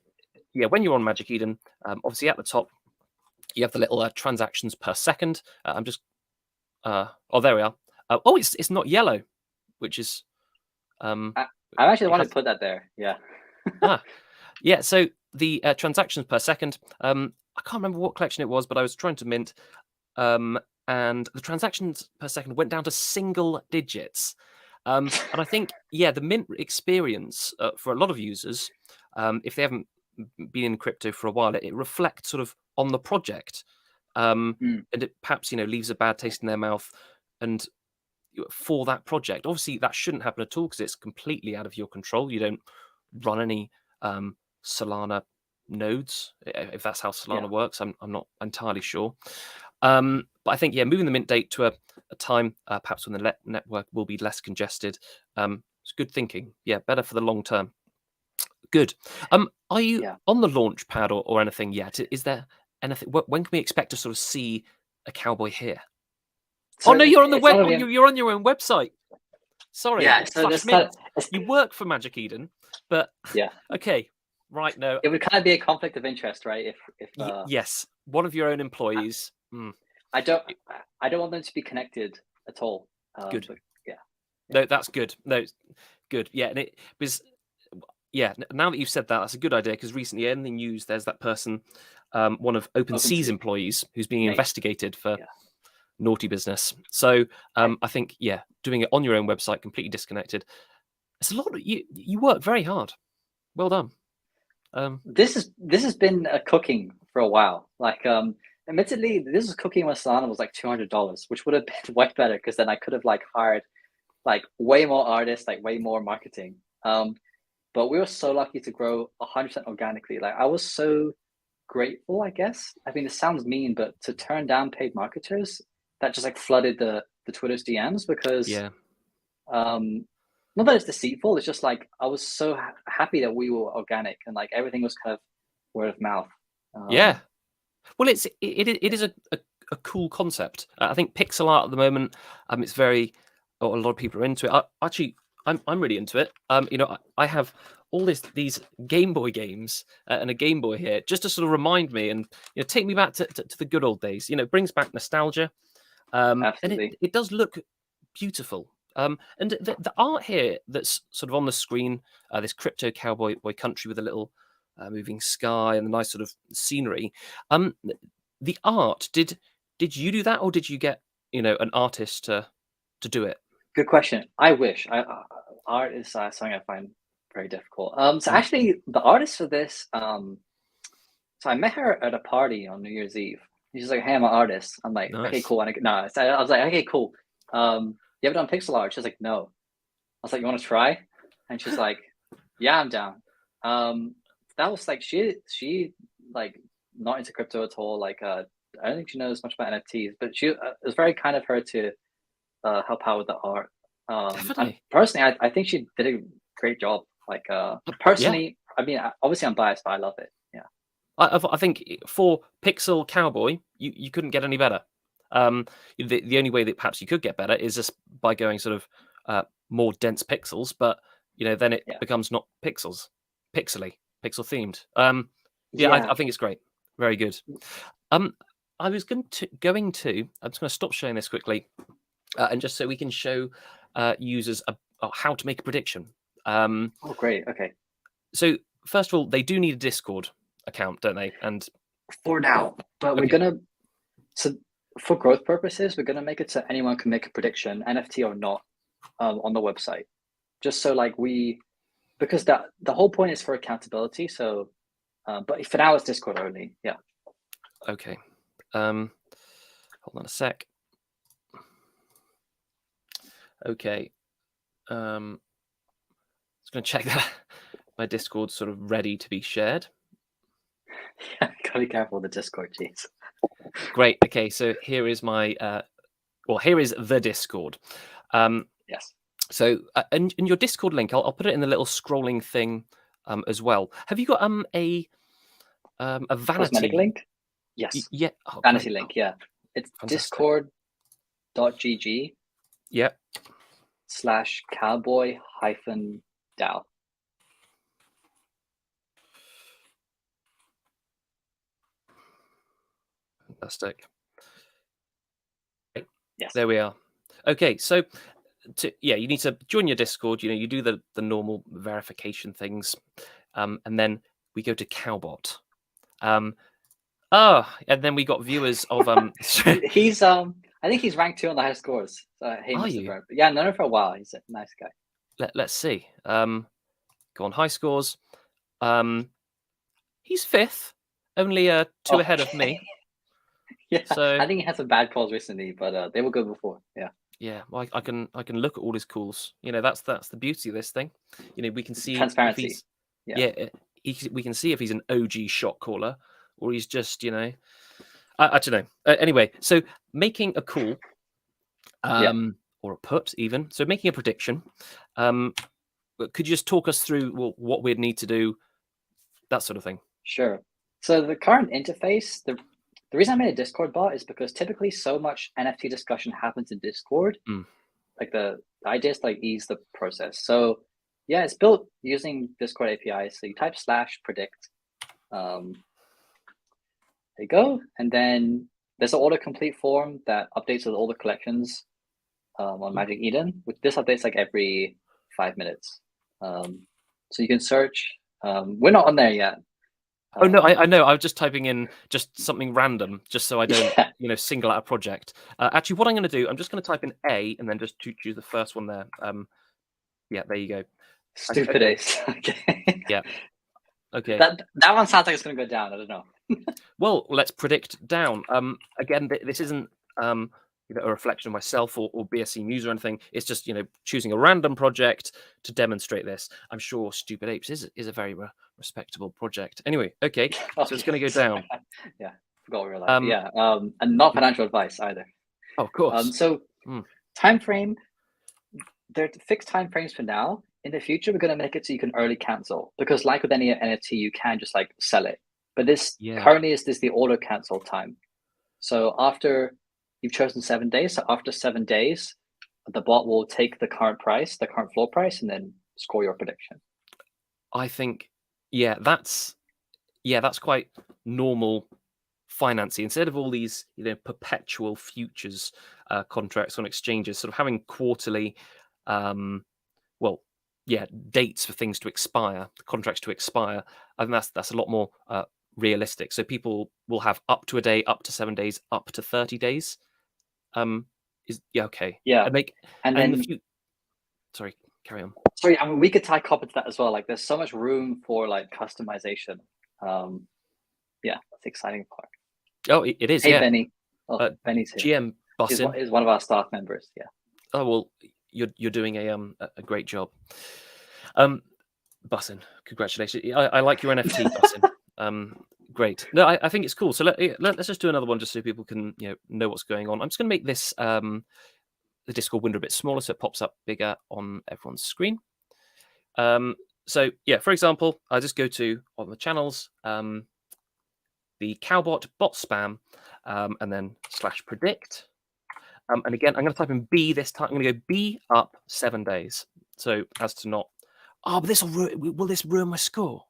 when you're on Magic Eden, obviously at the top, you have the little transactions per second. I'm just, there we are. It's not yellow, which is. I actually want to put that there. Yeah. So the transactions per second. I can't remember what collection it was, but I was trying to mint, and the transactions per second went down to single digits. And I think, the mint experience for a lot of users, if they haven't been in crypto for a while, it reflects sort of on the project, and it perhaps leaves a bad taste in their mouth. And for that project, obviously that shouldn't happen at all, because it's completely out of your control. You don't run any Solana nodes, if that's how Solana works. I'm not entirely sure. But I think, moving the mint date to a time perhaps when the network will be less congested, it's good thinking. Better for the long term. Good. Are you on the launch pad or anything yet? Is there anything? When can we expect to sort of see a Cowboy here? So no, you're on the web. You're on your own website. Sorry. Yeah. So you work for Magic Eden, but okay. Right, no. It would kind of be a conflict of interest, right? If yes, one of your own employees. I don't want them to be connected at all. Good. But, no, that's good. No, good. Yeah, and it was. Now that you've said that, that's a good idea, because recently in the news there's that person, one of OpenSea's employees, who's being investigated for naughty business. So I think doing it on your own website, completely disconnected. It's a lot. You work very hard. Well done. This has been cooking for a while. Like, admittedly, this was cooking when Solana was like $200, which would have been way better, because then I could have like hired like way more artists, like way more marketing. But we were so lucky to grow 100% organically. Like, I was so grateful, I guess. I mean, it sounds mean, but to turn down paid marketers that just like flooded the Twitter's DMs, because no, not that it's deceitful. It's just like I was so happy that we were organic and like everything was kind of word of mouth. Yeah. Well, it is a cool concept. I think pixel art at the moment, it's very, a lot of people are into it. I'm really into it. You know, I have all these Game Boy games and a Game Boy here, just to sort of remind me and, you know, take me back to the good old days. You know, it brings back nostalgia, and Absolutely. it does look beautiful. And the art here that's sort of on the screen, this crypto cowboy country with a little moving sky and the nice sort of scenery. The art, did you do that, or did you get, you know, an artist to do it? Good question. I wish. Art is something I find very difficult. So Mm, actually, the artist for this, so I met her at a party on New Year's Eve. She's like, "Hey, I'm an artist." I'm like, "Okay, nice. cool." And no, so I was like, "Okay, cool. You ever done pixel art?" She's like, "No." I was like, "You want to try?" And she's like, "Yeah, I'm down." Um, that was like she like not into crypto at all. Like, I don't think she knows much about NFTs, but it was very kind of her to help out with the art. And Definitely. personally, I think she did a great job. Like, Yeah. personally, I mean, obviously I'm biased, but I love it. Yeah. I think for Pixel Cowboy, you couldn't get any better. The only way that perhaps you could get better is just by going sort of more dense pixels, but you know, then it Yeah. becomes not pixels, pixely, pixel themed. Yeah, I Yeah. think it's great, very good. Um, I was going to. I'm just going to stop showing this quickly, and just so we can show users how to make a prediction. Um, Oh, great. Okay. so first of all, they do need a Discord account, don't they? And For now, but we're okay, gonna so for growth purposes, we're gonna make it so anyone can make a prediction, NFT or not, on the website. Just so like because the whole point is for accountability. So, but for now it's Discord only. Yeah. okay. Hold on a sec. Okay. Just going to check that my Discord's sort of ready to be shared. Gotta be careful with the Discord, jeez. Great. Okay, so here is my here is the Discord. Yes. So and your Discord link, I'll put it in the little scrolling thing as well. Have you got a Cosmetic vanity? link. Yes. Yeah. Oh, Vanity great. link. Yeah. It's Fantastic. discord.gg Yeah. / cowboy hyphen DAO. Fantastic. Yes. There we are. Okay, so you need to join your Discord. You know, you do the normal verification things, and then we go to Cowbot. And then we got viewers of He's I think he's ranked 2 on the high scores. So hey, Are Mr. you? Verb. Yeah, known him for a while. He's a nice guy. Let's see. Go on high scores. He's fifth, only two Oh, ahead of okay. me. Yeah, So I think he had some bad calls recently, but they were good before. Yeah. yeah, well, I can look at all his calls. You know, that's the beauty of this thing. You know, we can see if Transparency. he's Yeah. yeah, we can see if he's an OG shot caller or he's just, you know, I don't know. Anyway, so making a call, Yeah. or a put even. So making a prediction. But could you just talk us through what we'd need to do, that sort of thing? Sure. So the current interface, the reason I made a Discord bot is because typically so much NFT discussion happens in Discord. Mm. Like the idea is to like ease the process. So yeah, it's built using Discord API. So you type / predict. There you go. And then there's an autocomplete form that updates with all the collections on Ooh. Magic Eden. With this updates like every 5 minutes. So you can search. We're not on there yet. Oh no, I know. I was just typing in just something random, just so I don't, Yeah, you know, single out a project. Actually, what I'm going to do, I'm just going to type in A and then just choose the first one there. Yeah, there you go. stupid Okay, ace. Okay. yeah, okay. That one sounds like it's gonna go down. I don't know. Well, let's predict down. Again, this isn't you know, a reflection of myself or BSC News or anything. It's just, you know, choosing a random project to demonstrate this. I'm sure Stupid Apes is a very respectable project. Anyway, okay, so it's Okay. going to go down. Yeah, forgot we were like Um, yeah. And not financial advice either. of course. So Mm, time frame. they're fixed time frames for now. In the future, we're going to make it so you can early cancel, because like with any NFT, you can just like sell it. But this Yeah. currently is the auto cancel time. So after you've chosen 7 days, so after 7 days, the bot will take the current price, the current floor price, and then score your prediction. I think, that's quite normal financing. Instead of all these, perpetual futures contracts on exchanges, sort of having quarterly, dates for things to expire, contracts to expire. I think that's a lot more realistic. So people will have up to a day, up to 7 days, up to 30 days. Okay. Yeah, and and then sorry, carry on. sorry, I mean we could tie copper to that as well. Like there's so much room for like customization. Yeah, that's the exciting part. Oh, it is. Hey Yeah. Benny. Oh, Benny's here. GM Bussin. Is one of our staff members. Yeah. Oh well, you're doing a great job. Bussin, congratulations. I like your NFT, Bussin. Great. No, I think it's cool. So let's just do another one just so people can know what's going on. I'm just going to make this the Discord window a bit smaller so it pops up bigger on everyone's screen. So yeah, for example, I just go to on the channels, the Cowbot bot spam, and then /predict. And again, I'm going to type in B this time. I'm going to go B up 7 days. So as to not, but this will this ruin my score?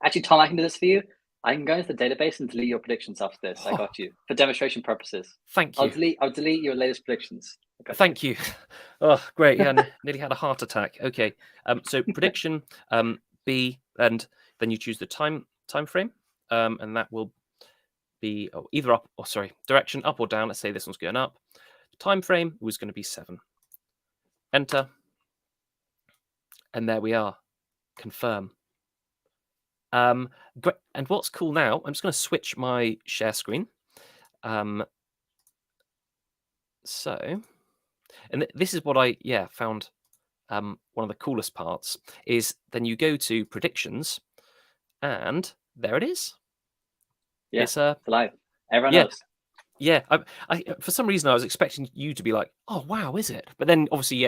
Actually, Tom, I can do this for you. I can go into the database and delete your predictions after this. I got you for demonstration purposes. Thank you. I'll delete your latest predictions. Thank you. Oh, great. Yeah, nearly had a heart attack. Okay. So prediction B, and then you choose the time frame, and that will be either up or direction up or down. Let's say this one's going up. The time frame was going to be 7. Enter, and there we are. Confirm. Great. And what's cool now? I'm just going to switch my share screen. So, and this is what I found. One of the coolest parts is then you go to predictions, and there it is. Yeah, it's live. Everyone knows. Yeah, I for some reason I was expecting you to be like, "Oh wow, is it?" But then obviously,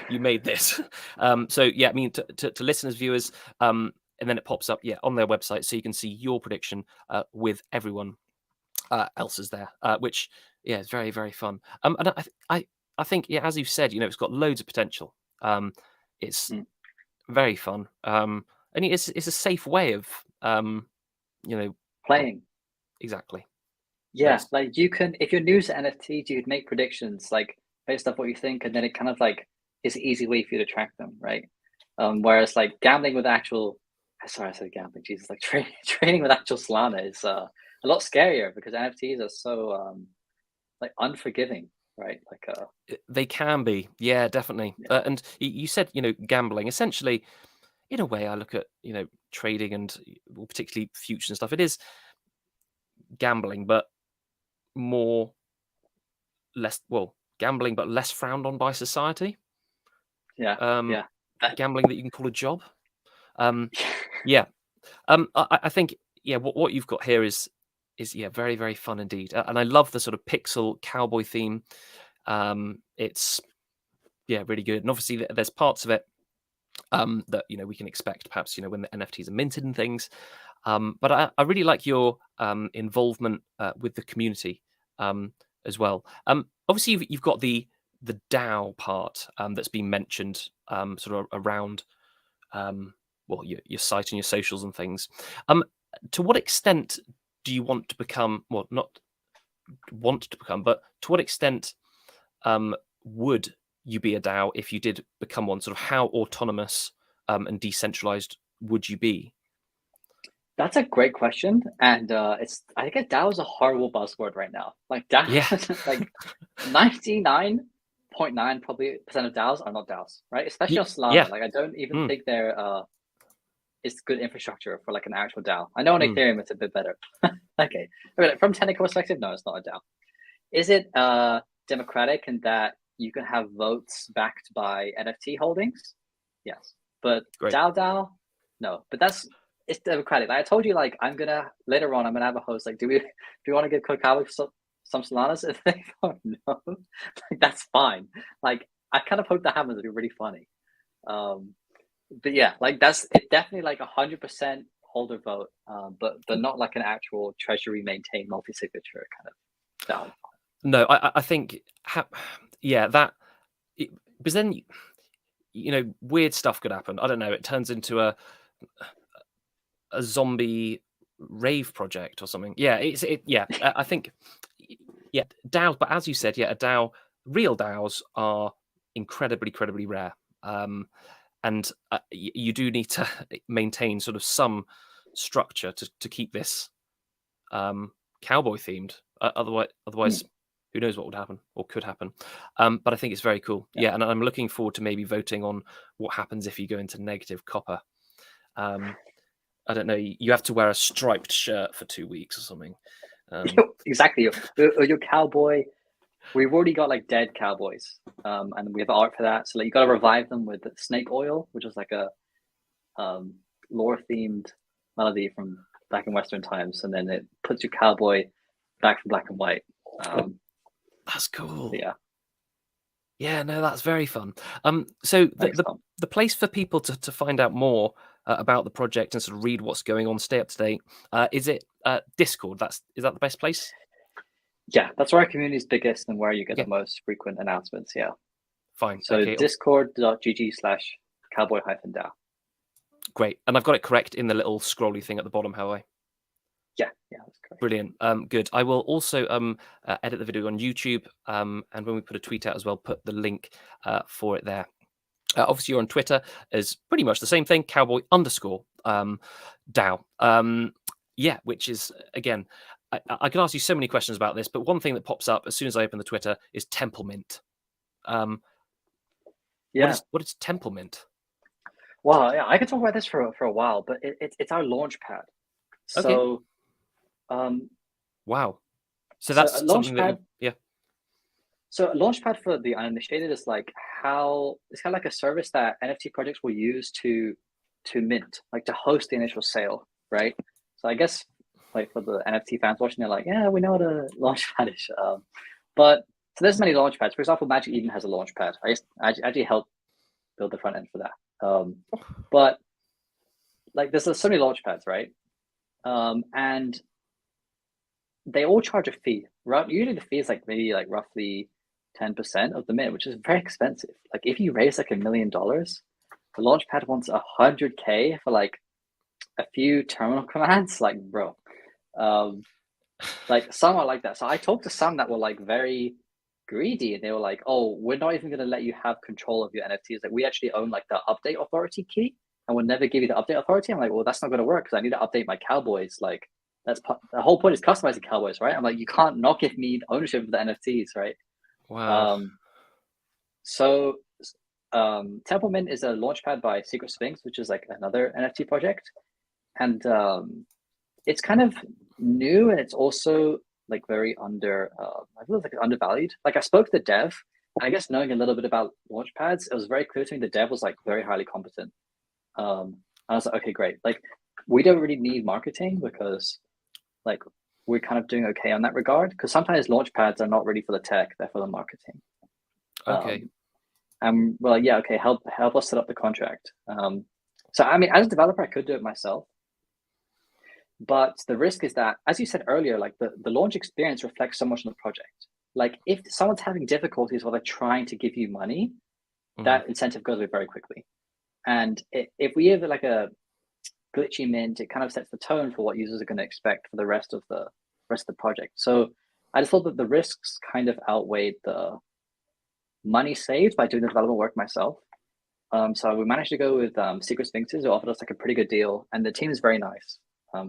you made this. So yeah, I mean to listeners, viewers, and then it pops up on their website, so you can see your prediction with everyone else's there, which is very very fun. And I think as you've said, it's got loads of potential. It's very fun, and it's a safe way of playing. Exactly. Yeah, like you can, if you're new to NFTs, you could make predictions like based off what you think, and then it kind of like is an easy way for you to track them, right? Whereas like gambling with actual, sorry, I said gambling, Jesus, like trading with actual Solana is a lot scarier because NFTs are so like unforgiving, right? Like they can be, yeah, definitely. Yeah. And you said gambling. Essentially, in a way, I look at trading and particularly futures and stuff. It is gambling, but gambling, but less frowned on by society. Yeah. Gambling that you can call a job. Yeah. I think what you've got here is very very fun indeed, and I love the sort of pixel cowboy theme. It's really good, and obviously there's parts of it that we can expect perhaps when the NFTs are minted and things. But I really like your involvement with the community as well. Obviously, you've got the DAO part that's been mentioned sort of around your site and your socials and things. To what extent do you want to become? Well, not want to become, but to what extent would you be a DAO if you did become one? Sort of how autonomous and decentralized would you be? That's a great question, and I think DAO is a horrible buzzword right now. Like DAO, like 99.9% probably of DAOs are not DAOs, right? Especially on Solana. Yeah. Like I don't even think they're it's good infrastructure for like an actual DAO. I know on Ethereum it's a bit better. Okay, from technical perspective, no, it's not a DAO. Is it democratic in that you can have votes backed by NFT holdings? Yes, but DAO, no. But it's democratic. Like I told you, like later on, I'm gonna have a host. Like, do we want to give Cowboy some Solanas if they don't know, like that's fine. Like I kind of hope that happens. It'd be really funny. Um, but yeah, like that's it. Definitely like 100% holder vote, but not like an actual treasury maintained multi signature kind of down. No, I think, yeah, that because then weird stuff could happen. I don't know. It turns into a zombie rave project or something. Yeah, yeah. I think, yeah, DAOs. But as you said, yeah, real DAOs are incredibly rare. And you do need to maintain sort of some structure to keep this cowboy themed. Otherwise, Hmm, who knows what would happen or could happen. But I think it's very cool. yeah. Yeah, and I'm looking forward to maybe voting on what happens if you go into negative copper. I don't know. You have to wear a striped shirt for 2 weeks or something. Exactly. Your cowboy. We've already got like dead cowboys, and we have art for that. So like you got to revive them with snake oil, which is like a lore themed melody from back in Western times, and then it puts your cowboy back from black and white. That's cool. Yeah, Yeah, no, that's very fun. So thanks, Tom. the place for people to find out more about the project and sort of read what's going on, stay up to date, is it Discord? Is that the best place? Yeah, that's where our community is biggest and where you get Yeah, the most frequent announcements. Yeah. fine. So Okay, discord.gg/cowboy-DAO. great. And I've got it correct in the little scrolly thing at the bottom, have I? Yeah, that's correct. Brilliant. Good. I will also edit the video on YouTube, and when we put a tweet out as well, put the link for it there. Obviously, you're on Twitter as pretty much the same thing, cowboy_DAO. Yeah, which is, again, I can ask you so many questions about this, but one thing that pops up as soon as I open the Twitter is Temple Mint. Yeah. What is Temple Mint? Well, yeah, I could talk about this for a while, but it's our launch pad. Okay. So, um, Wow. So so a that's launch something that pad. yeah. So a launchpad for the uninitiated is like how it's kind of like a service that NFT projects will use to mint, like to host the initial sale, right? So I guess like for the NFT fans watching, they're like, yeah, we know what a launchpad is. But so there's many launchpads. For example, Magic Eden has a launchpad. I actually helped build the front end for that. But like there's so many launchpads, right? And they all charge a fee, right? Usually the fee is like maybe like roughly 10% of the mint, which is very expensive. Like if you raise like $1 million, the launchpad wants 100K for like a few terminal commands. Like, bro, like some are like that. So I talked to some that were like very greedy, and they were like, "Oh, we're not even going to let you have control of your NFTs. Like, we actually own like the update authority key, and we'll never give you the update authority." I'm like, "Well, that's not going to work because I need to update my cowboys. Like, the whole point is customizing cowboys, right?" I'm like, "You can't not give me ownership of the NFTs, right?" Wow. Um, so Temple Mint is a launchpad by Secret Sphinx, which is like another NFT project, and it's kind of new, and it's also like very I feel like undervalued. Like I spoke to the dev, and I guess knowing a little bit about launchpads, it was very clear to me the dev was like very highly competent. I was like, okay, great. Like we don't really need marketing because like we're kind of doing okay on that regard. Because sometimes launchpads are not really for the tech; they're for the marketing. Okay. And well, yeah, okay, help us set up the contract. So I mean, as a developer, I could do it myself. But the risk is that, as you said earlier, like the launch experience reflects so much on the project. Like if someone's having difficulties while they're trying to give you money, that incentive goes away very quickly. And if we have like a glitchy mint, it kind of sets the tone for what users are going to expect for the rest of the project. So I just thought that the risks kind of outweighed the money saved by doing the development work myself. So we managed to go with Secret Sphinxes, who offered us like a pretty good deal, and the team is very nice.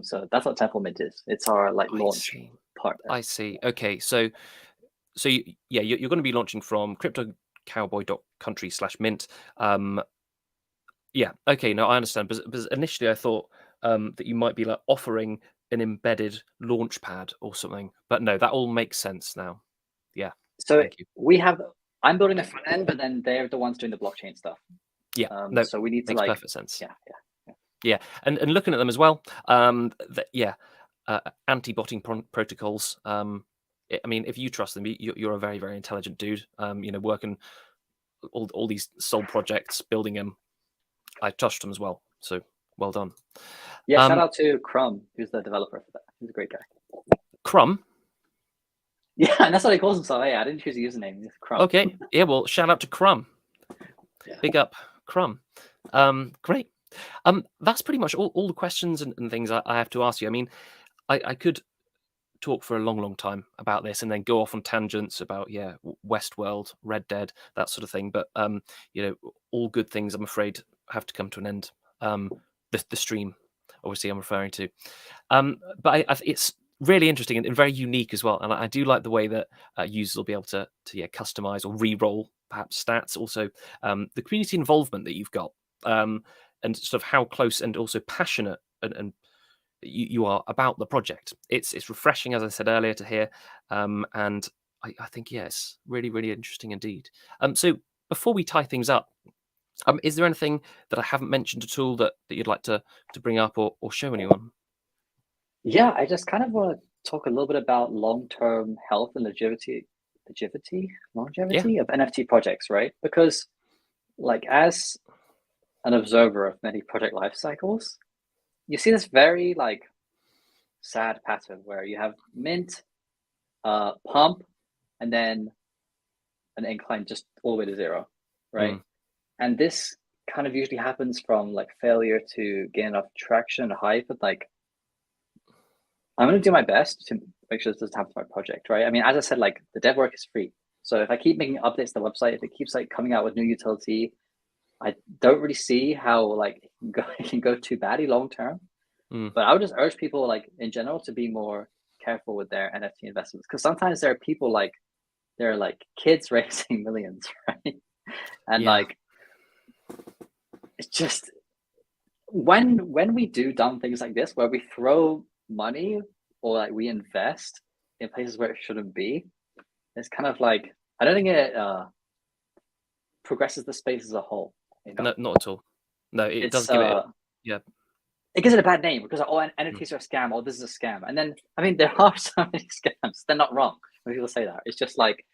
So that's what Temple Mint is. It's our like I launch see. partner. I see. Okay, so you're going to be launching from cryptocowboy.country/mint. Yeah, okay, no, I understand. But initially, I thought that you might be like offering an embedded launch pad or something. But no, that all makes sense now. Yeah, So thank you. I'm building the front end, but then they're the ones doing the blockchain stuff. Yeah, no, So we need to makes like, perfect sense. yeah. Yeah, and looking at them as well. Anti-botting protocols. I mean, if you trust them, you're a very, very intelligent dude. Working all these soul projects, building them. I trust them as well. So well done. Yeah, shout out to Crumb, who's the developer for that. He's a great guy. Crumb. Yeah, and that's what he calls himself. Hey, I didn't choose a username. He's Crumb. Okay. Yeah. Well, shout out to Crumb. Yeah. Big up, Crumb. Great. That's pretty much all the questions and things I have to ask you. I mean, I could talk for a long, long time about this and then go off on tangents about Westworld, Red Dead, that sort of thing. But all good things, I'm afraid, have to come to an end. The stream, obviously, I'm referring to. But it's really interesting and very unique as well. And I do like the way that users will be able to customize or re-roll perhaps stats. Also, the community involvement that you've got, and sort of how close and also passionate and you are about the project. It's refreshing, as I said earlier, to hear, and I think it's really, really interesting indeed. So before we tie things up, is there anything that I haven't mentioned at all that you'd like to bring up or show anyone? Yeah, I just kind of want to talk a little bit about long-term health and longevity of NFT projects, right? Because like as an observer of many project life cycles, you see this very like sad pattern where you have mint, pump, and then an incline just all the way to zero, right? And this kind of usually happens from like failure to gain enough traction and hype. But like, I'm going to do my best to make sure this doesn't happen to my project, right? I mean, as I said, like the dev work is free. So if I keep making updates to the website, if it keeps like coming out with new utility, I don't really see how like it can go too badly long term. But I would just urge people like in general to be more careful with their NFT investments, because sometimes there are people like they're like kids raising millions, right? And like it's just when we do dumb things like this, where we throw money or like we invest in places where it shouldn't be, it's kind of like I don't think it progresses the space as a whole. You know? No, not at all. No, it does give it. It gives it a bad name because NFTs are a scam, or this is a scam. And then I mean there are so many scams. They're not wrong when people say that. It's just like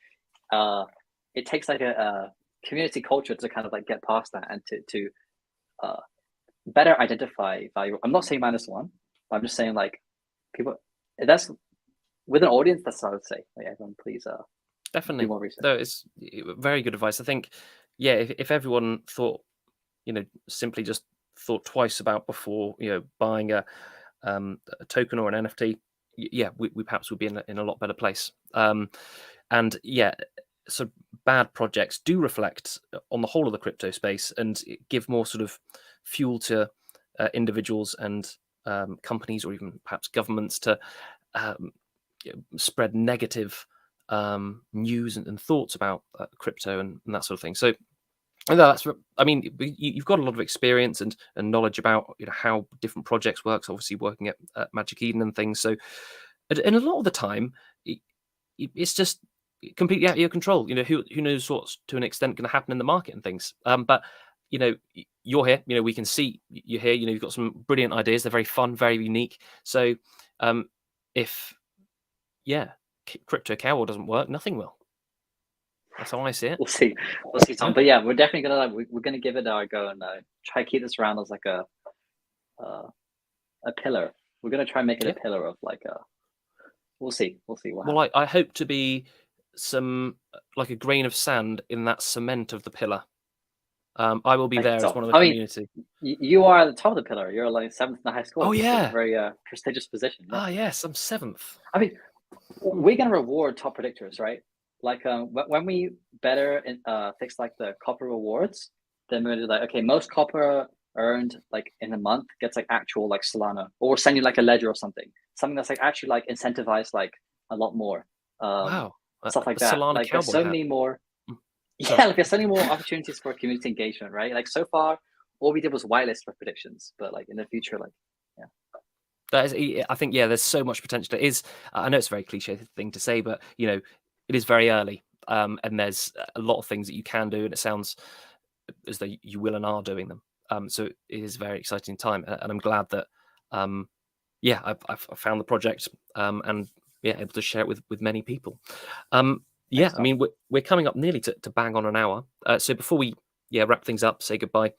it takes like a community culture to kind of like get past that and to better identify value. I'm not saying -1, but I'm just saying like people that's with an audience. That's what I would say. Like everyone, please definitely do more research. No, it's very good advice. I think if everyone thought simply just thought twice about before buying a token or an NFT, we perhaps would be in a lot better place. And so bad projects do reflect on the whole of the crypto space and give more sort of fuel to individuals and companies or even perhaps governments to spread negative news and thoughts about crypto and that sort of thing. So that's, I mean, you've got a lot of experience and knowledge about how different projects works. Obviously, working at Magic Eden and things. So, and a lot of the time, it's just completely out of your control. Who knows what's to an extent going to happen in the market and things. But you're here. We can see you're here. You've got some brilliant ideas. They're very fun, very unique. So, if Crypto Cowboy doesn't work, nothing will. That's how I see it. We'll see, Tom. Yeah. But yeah, we're definitely gonna we're gonna give it our go and try to keep this around as like a pillar. We're gonna try and make it a pillar of like a. We'll see. Well, I hope to be some like a grain of sand in that cement of the pillar. I will be there as one of the community. You are at the top of the pillar. You're like 7th in the high school. Oh yeah, it's a very prestigious position. Yeah. Yes, I'm 7th. I mean, we're gonna reward top predictors, right? Like when we better fix like the copper rewards, then we're like, okay, most copper earned like in a month gets like actual like Solana, or we'll send you like a ledger or something that's like actually like incentivized like a lot more. Wow, stuff like that. Solana like there's so many more. Yeah, like there's so many more opportunities for community engagement, right? Like so far, all we did was whitelist for predictions, but like in the future, like that is, I think, there's so much potential. It is. I know it's a very cliche thing to say, but it is very early, and there's a lot of things that you can do, and it sounds as though you will and are doing them. So it is a very exciting time, and I'm glad that, I've found the project, and yeah, able to share it with many people. Yeah, Thanks, I Tom. mean, we're coming up nearly to bang on an hour. So before we wrap things up, say goodbye.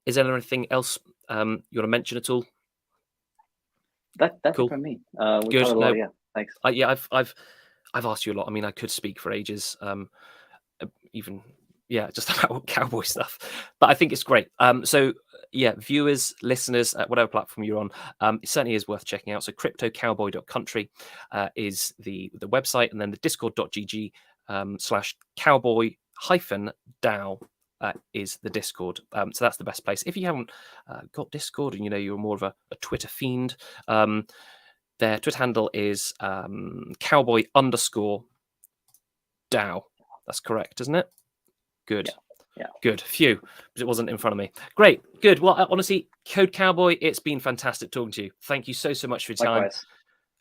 Is there anything else you want to mention at all? That's it Cool, from me. We good. covered a lot. No, Yeah. Thanks. yeah, I've asked you a lot. I mean, I could speak for ages. Even just about cowboy stuff, but I think it's great. So yeah, viewers, listeners, whatever platform you're on, it certainly is worth checking out. So cryptocowboy.country is the website, and then the discord.gg /cowboy hyphen DAO is the Discord. So that's the best place. If you haven't got Discord and you're more of a Twitter fiend, their Twitter handle is cowboy_DAO. That's correct, isn't it? Good. Yeah. Good. Phew. But it wasn't in front of me. Great. Good. Well, honestly, Code Cowboy, it's been fantastic talking to you. Thank you so much for your time. Likewise.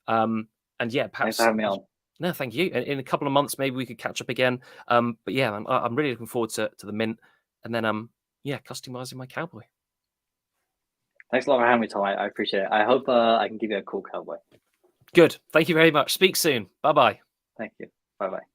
And yeah, Thanks perhaps. for having me on. No, thank you. In a couple of months, maybe we could catch up again. But yeah, I'm really looking forward to the mint, and then customizing my cowboy. Thanks a lot for having me, Tom. I appreciate it. I hope I can give you a cool cowboy. Good. Thank you very much. Speak soon. Bye-bye. Thank you. Bye-bye.